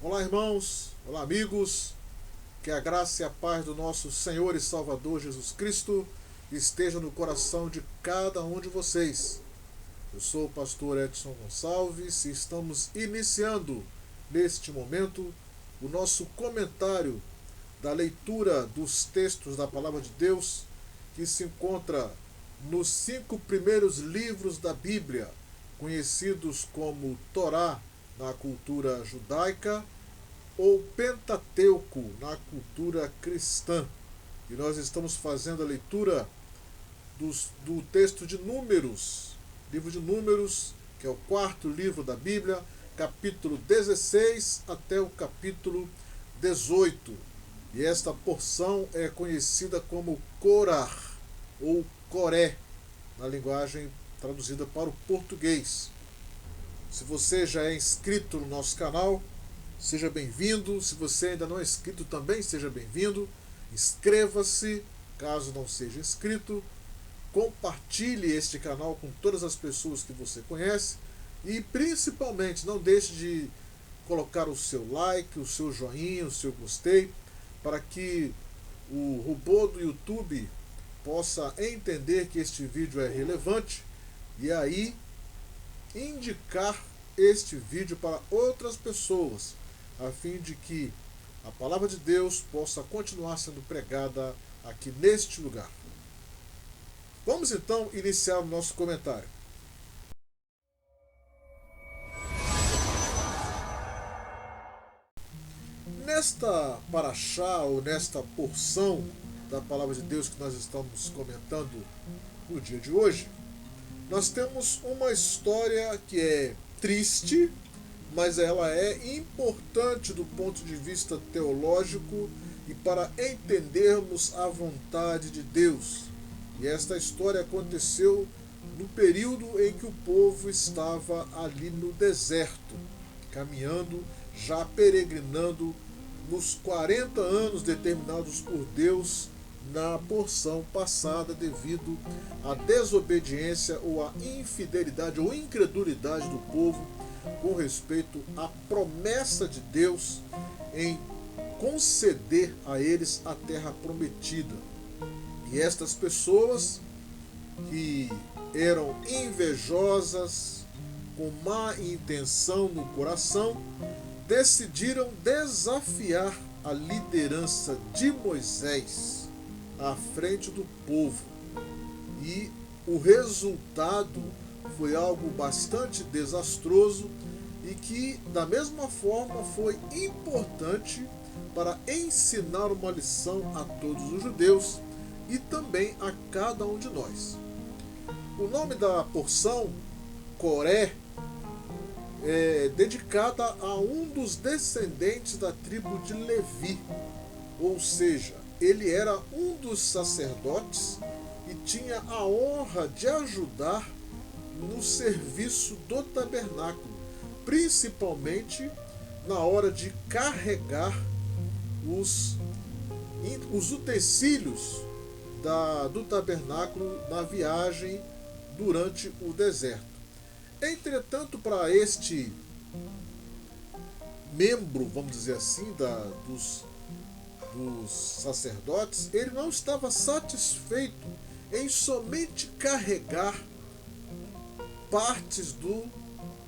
Olá, irmãos, olá, amigos, que a graça e a paz do nosso Senhor e Salvador Jesus Cristo esteja no coração de cada um de vocês. Eu sou o pastor Edson Gonçalves e estamos iniciando neste momento o nosso comentário da leitura dos textos da Palavra de Deus que se encontra nos 5 primeiros livros da Bíblia, conhecidos como Torá na cultura judaica ou Pentateuco na cultura cristã. E nós estamos fazendo a leitura do texto de Números, livro de Números, que é o 4º livro da Bíblia, capítulo 16 até o capítulo 18. E esta porção é conhecida como Corá ou Coré, na linguagem traduzida para o português. Se você já é inscrito no nosso canal, seja bem-vindo. Se você ainda não é inscrito, também seja bem-vindo. Inscreva-se, caso não seja inscrito. Compartilhe este canal com todas as pessoas que você conhece. E, principalmente, não deixe de colocar o seu like, o seu joinha, o seu gostei, para que o robô do YouTube possa entender que este vídeo é relevante e aí indicar este vídeo para outras pessoas, a fim de que a palavra de Deus possa continuar sendo pregada aqui neste lugar. Vamos então iniciar o nosso comentário. Nesta paraxá, ou nesta porção da palavra de Deus que nós estamos comentando no dia de hoje, nós temos uma história que é triste, mas ela é importante do ponto de vista teológico e para entendermos a vontade de Deus. E esta história aconteceu no período em que o povo estava ali no deserto, caminhando, já peregrinando nos 40 anos determinados por Deus na porção passada, devido à desobediência ou à infidelidade ou incredulidade do povo com respeito à promessa de Deus em conceder a eles a terra prometida. E estas pessoas que eram invejosas, com má intenção no coração, decidiram desafiar a liderança de Moisés à frente do povo. E o resultado foi algo bastante desastroso e que, da mesma forma, foi importante para ensinar uma lição a todos os judeus e também a cada um de nós. O nome da porção, Coré, é dedicada a um dos descendentes da tribo de Levi, ou seja, ele era um dos sacerdotes e tinha a honra de ajudar no serviço do tabernáculo, principalmente na hora de carregar os utensílios do tabernáculo na viagem durante o deserto. Entretanto, para este membro, vamos dizer assim, dos sacerdotes, ele não estava satisfeito em somente carregar partes do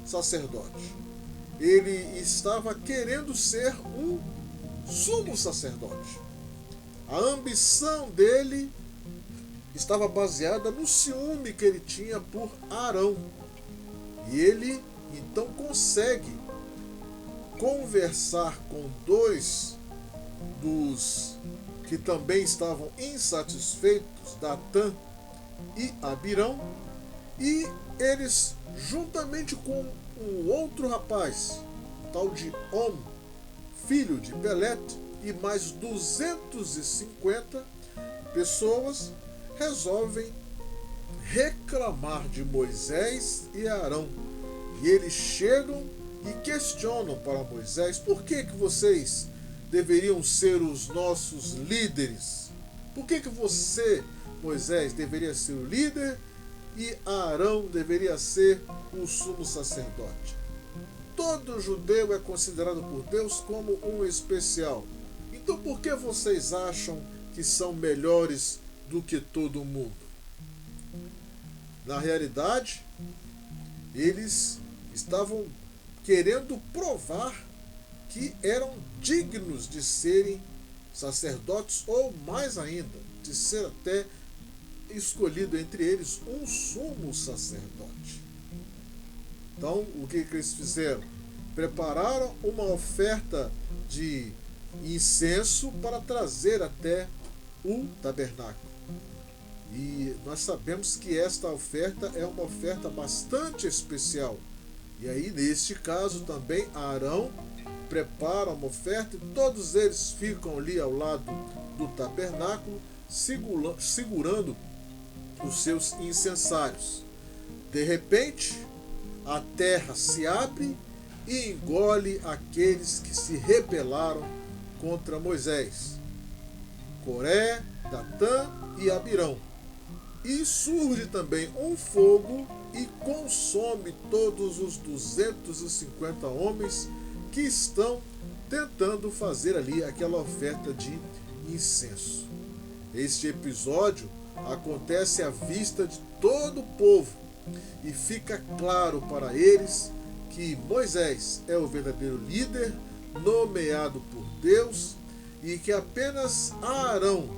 sacerdote. Ele estava querendo ser um sumo sacerdote. A ambição dele estava baseada no ciúme que ele tinha por Arão. E ele então consegue conversar com dois dos que também estavam insatisfeitos, Datã e Abirão, e eles, juntamente com um outro rapaz, tal de On, filho de Pelete, e mais 250 pessoas, resolvem reclamar de Moisés e Arão. E eles chegam e questionam para Moisés: por que vocês deveriam ser os nossos líderes? Por que você, Moisés, deveria ser o líder e Arão deveria ser o sumo sacerdote? todo judeu é considerado por Deus como um especial. Então por que vocês acham que são melhores do que todo mundo? Na realidade, eles estavam querendo provar que eram dignos de serem sacerdotes, ou mais ainda, de ser até escolhido entre eles um sumo sacerdote. Então, o que eles fizeram? Prepararam uma oferta de incenso para trazer até o tabernáculo. E nós sabemos que esta oferta é uma oferta bastante especial. E aí, neste caso, também Arão prepara uma oferta e todos eles ficam ali ao lado do tabernáculo, segurando os seus incensários. De repente, a terra se abre e engole aqueles que se rebelaram contra Moisés: Coré, Datã e Abirão. E surge também um fogo e consome todos os 250 homens que estão tentando fazer ali aquela oferta de incenso. Este episódio acontece à vista de todo o povo e fica claro para eles que Moisés é o verdadeiro líder nomeado por Deus e que apenas Arão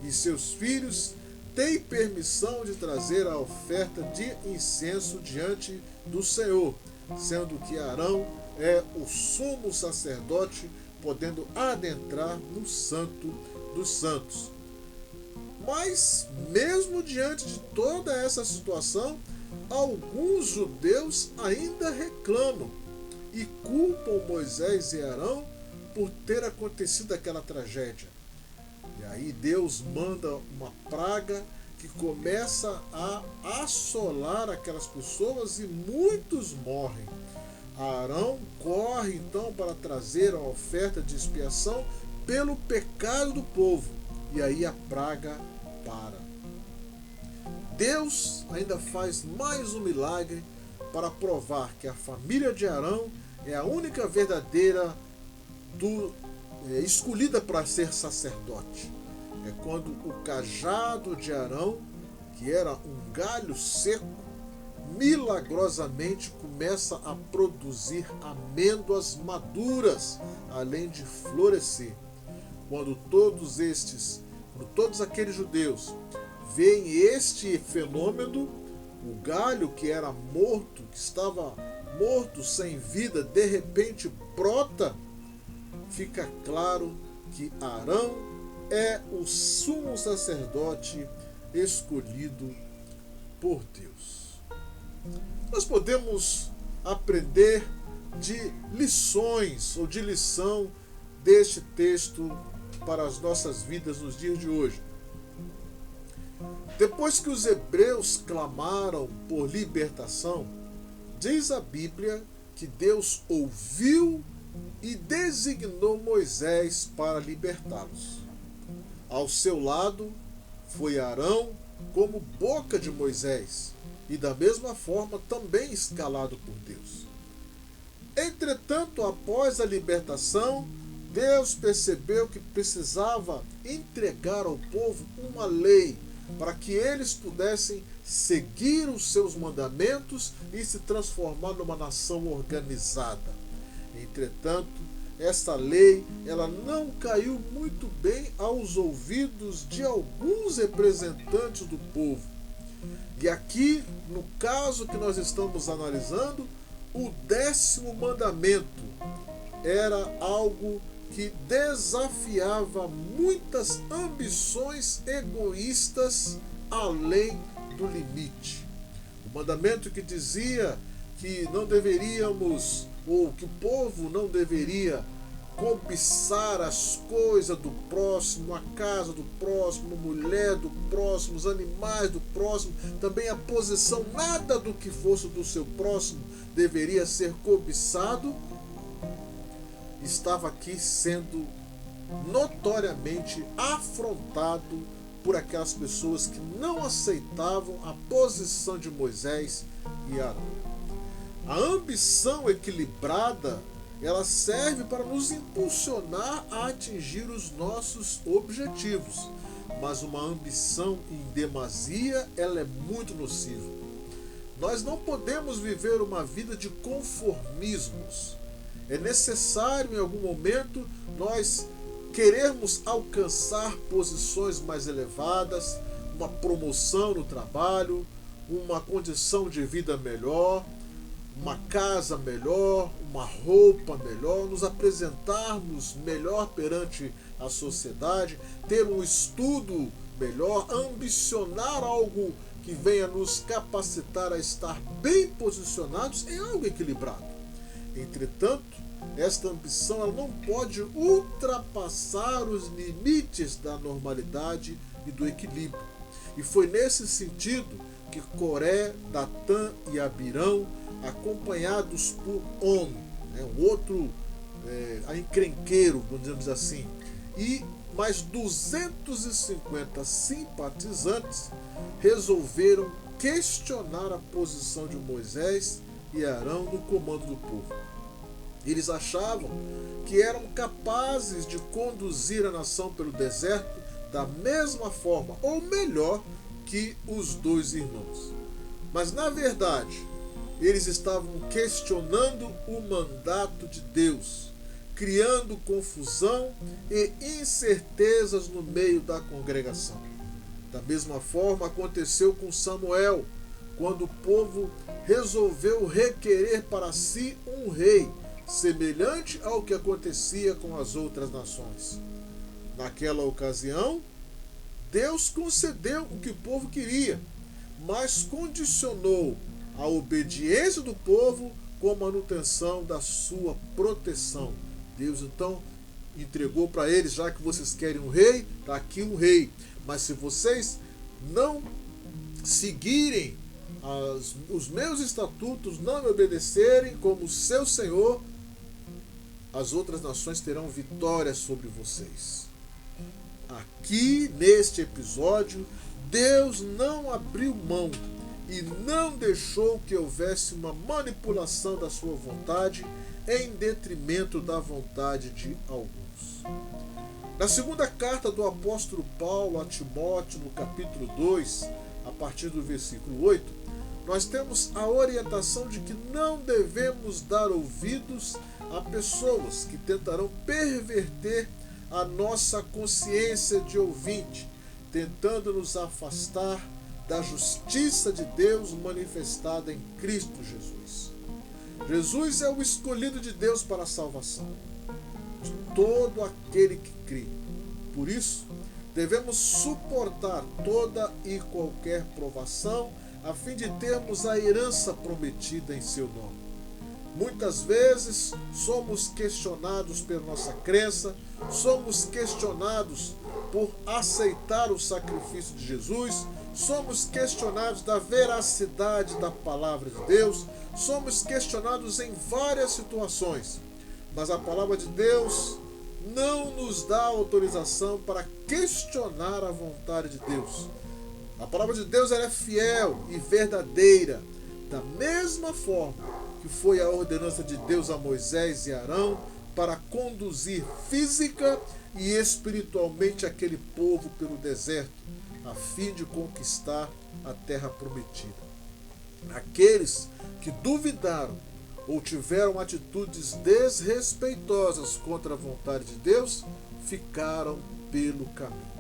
e seus filhos têm permissão de trazer a oferta de incenso diante do Senhor, sendo que Arão é o sumo sacerdote, podendo adentrar no Santo dos Santos. Mas, mesmo diante de toda essa situação, alguns judeus ainda reclamam e culpam Moisés e Arão por ter acontecido aquela tragédia. E aí Deus manda uma praga que começa a assolar aquelas pessoas e muitos morrem. Arão corre então para trazer a oferta de expiação pelo pecado do povo. E aí a praga para. Deus ainda faz mais um milagre para provar que a família de Arão é a única verdadeira escolhida para ser sacerdote. É quando o cajado de Arão, que era um galho seco, milagrosamente começa a produzir amêndoas maduras, além de florescer. Quando todos aqueles judeus veem este fenômeno, o galho que era morto, que estava morto, sem vida, de repente brota, fica claro que Arão é o sumo sacerdote escolhido por Deus. Nós podemos aprender de lições ou de lição deste texto para as nossas vidas nos dias de hoje. Depois que os hebreus clamaram por libertação, diz a Bíblia que Deus ouviu e designou Moisés para libertá-los. Ao seu lado foi Arão como boca de Moisés, e da mesma forma também escalado por Deus. Entretanto, após a libertação, Deus percebeu que precisava entregar ao povo uma lei para que eles pudessem seguir os seus mandamentos e se transformar numa nação organizada. Entretanto, esta lei ela não caiu muito bem aos ouvidos de alguns representantes do povo. E aqui, no caso que nós estamos analisando, o 10º mandamento era algo que desafiava muitas ambições egoístas além do limite. O mandamento que dizia que não deveríamos, ou que o povo não deveria cobiçar as coisas do próximo, a casa do próximo, a mulher do próximo, os animais do próximo, também a posição, nada do que fosse do seu próximo deveria ser cobiçado, estava aqui sendo notoriamente afrontado por aquelas pessoas que não aceitavam a posição de Moisés e Arão. A ambição equilibrada, ela serve para nos impulsionar a atingir os nossos objetivos. Mas uma ambição em demasia, ela é muito nociva. Nós não podemos viver uma vida de conformismos. É necessário, em algum momento, nós querermos alcançar posições mais elevadas, uma promoção no trabalho, uma condição de vida melhor, uma casa melhor, uma roupa melhor, nos apresentarmos melhor perante a sociedade, ter um estudo melhor, ambicionar algo que venha nos capacitar a estar bem posicionados em algo equilibrado. Entretanto, esta ambição ela não pode ultrapassar os limites da normalidade e do equilíbrio. E foi nesse sentido que Coré, Datã e Abirão, acompanhados por On, um outro encrenqueiro, vamos dizer assim, e mais 250 simpatizantes, resolveram questionar a posição de Moisés e Arão no comando do povo. Eles achavam que eram capazes de conduzir a nação pelo deserto da mesma forma, ou melhor, que os dois irmãos. Mas, na verdade, eles estavam questionando o mandato de Deus, criando confusão e incertezas no meio da congregação. Da mesma forma aconteceu com Samuel, quando o povo resolveu requerer para si um rei, semelhante ao que acontecia com as outras nações. Naquela ocasião, Deus concedeu o que o povo queria, mas condicionou a obediência do povo com a manutenção da sua proteção. Deus então entregou para eles: já que vocês querem um rei, está aqui um rei. Mas se vocês não seguirem os meus estatutos, não me obedecerem como seu Senhor, as outras nações terão vitória sobre vocês. Aqui, neste episódio, Deus não abriu mão e não deixou que houvesse uma manipulação da sua vontade em detrimento da vontade de alguns. Na segunda carta do apóstolo Paulo a Timóteo, no capítulo 2, a partir do versículo 8, nós temos a orientação de que não devemos dar ouvidos a pessoas que tentarão perverter a nossa consciência de ouvinte, tentando nos afastar da justiça de Deus manifestada em Cristo Jesus. Jesus é o escolhido de Deus para a salvação de todo aquele que crê. Por isso, devemos suportar toda e qualquer provação a fim de termos a herança prometida em seu nome. Muitas vezes somos questionados pela nossa crença, somos questionados por aceitar o sacrifício de Jesus, somos questionados da veracidade da palavra de Deus, somos questionados em várias situações, mas a palavra de Deus não nos dá autorização para questionar a vontade de Deus. A palavra de Deus ela é fiel e verdadeira, da mesma forma que foi a ordenança de Deus a Moisés e Arão para conduzir física e espiritualmente aquele povo pelo deserto, a fim de conquistar a terra prometida. Aqueles que duvidaram ou tiveram atitudes desrespeitosas contra a vontade de Deus, ficaram pelo caminho.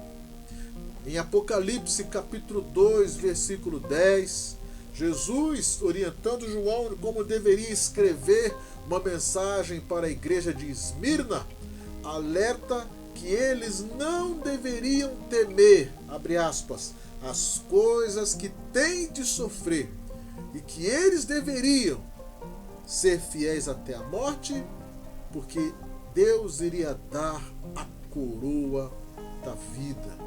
Em Apocalipse capítulo 2, versículo 10, Jesus, orientando João como deveria escrever uma mensagem para a igreja de Esmirna, alerta que eles não deveriam temer, abre aspas, as coisas que têm de sofrer, e que eles deveriam ser fiéis até a morte, porque Deus iria dar a coroa da vida.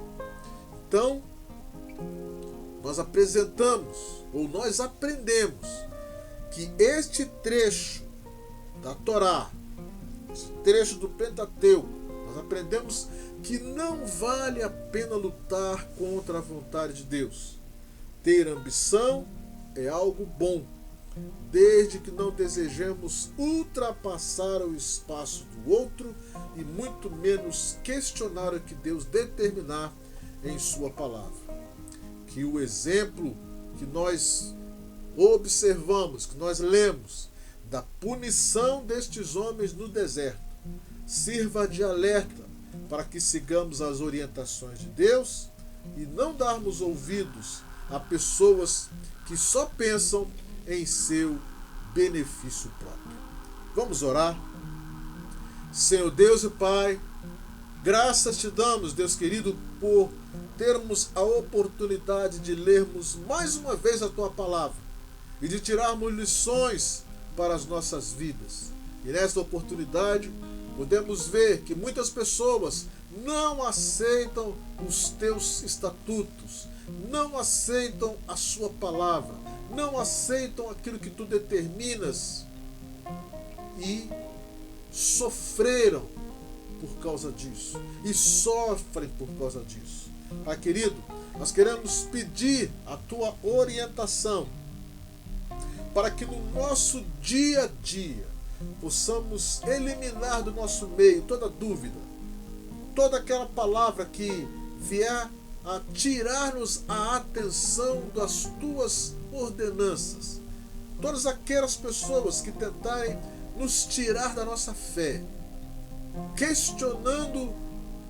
Então, nós aprendemos que este trecho da Torá, esse trecho do Pentateuco, nós aprendemos que não vale a pena lutar contra a vontade de Deus. Ter ambição é algo bom, desde que não desejemos ultrapassar o espaço do outro e muito menos questionar o que Deus determinar em sua palavra. Que o exemplo que nós observamos, que nós lemos, da punição destes homens no deserto, sirva de alerta para que sigamos as orientações de Deus e não darmos ouvidos a pessoas que só pensam em seu benefício próprio. Vamos orar? Senhor Deus e Pai, graças te damos, Deus querido, por termos a oportunidade de lermos mais uma vez a Tua palavra e de tirarmos lições para as nossas vidas. E nesta oportunidade podemos ver que muitas pessoas não aceitam os Teus estatutos, não aceitam a Sua palavra, não aceitam aquilo que Tu determinas e sofreram por causa disso e sofrem por causa disso. Pai querido, nós queremos pedir a Tua orientação para que no nosso dia a dia possamos eliminar do nosso meio toda dúvida, toda aquela palavra que vier a tirar-nos a atenção das Tuas ordenanças, todas aquelas pessoas que tentarem nos tirar da nossa fé, questionando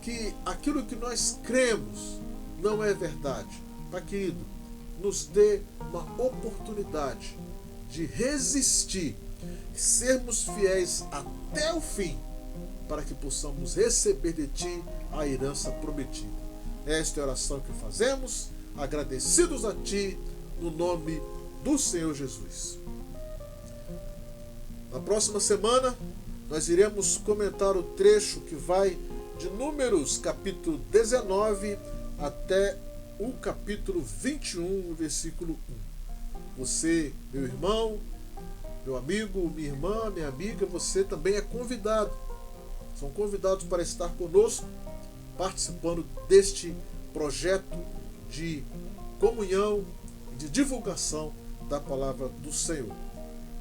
que aquilo que nós cremos não é verdade. Pai querido, nos dê uma oportunidade de resistir, sermos fiéis até o fim, para que possamos receber de Ti a herança prometida. Esta é a oração que fazemos, agradecidos a Ti, no nome do Senhor Jesus. Na próxima semana, nós iremos comentar o trecho que vai de Números, capítulo 19, até o capítulo 21, versículo 1. Você, meu irmão, meu amigo, minha irmã, minha amiga, você também é convidado. São convidados para estar conosco, participando deste projeto de comunhão e de divulgação da palavra do Senhor.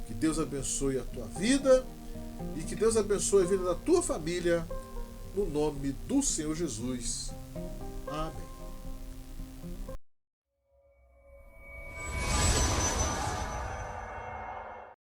Que Deus abençoe a tua vida e que Deus abençoe a vida da tua família, no nome do Senhor Jesus. Amém.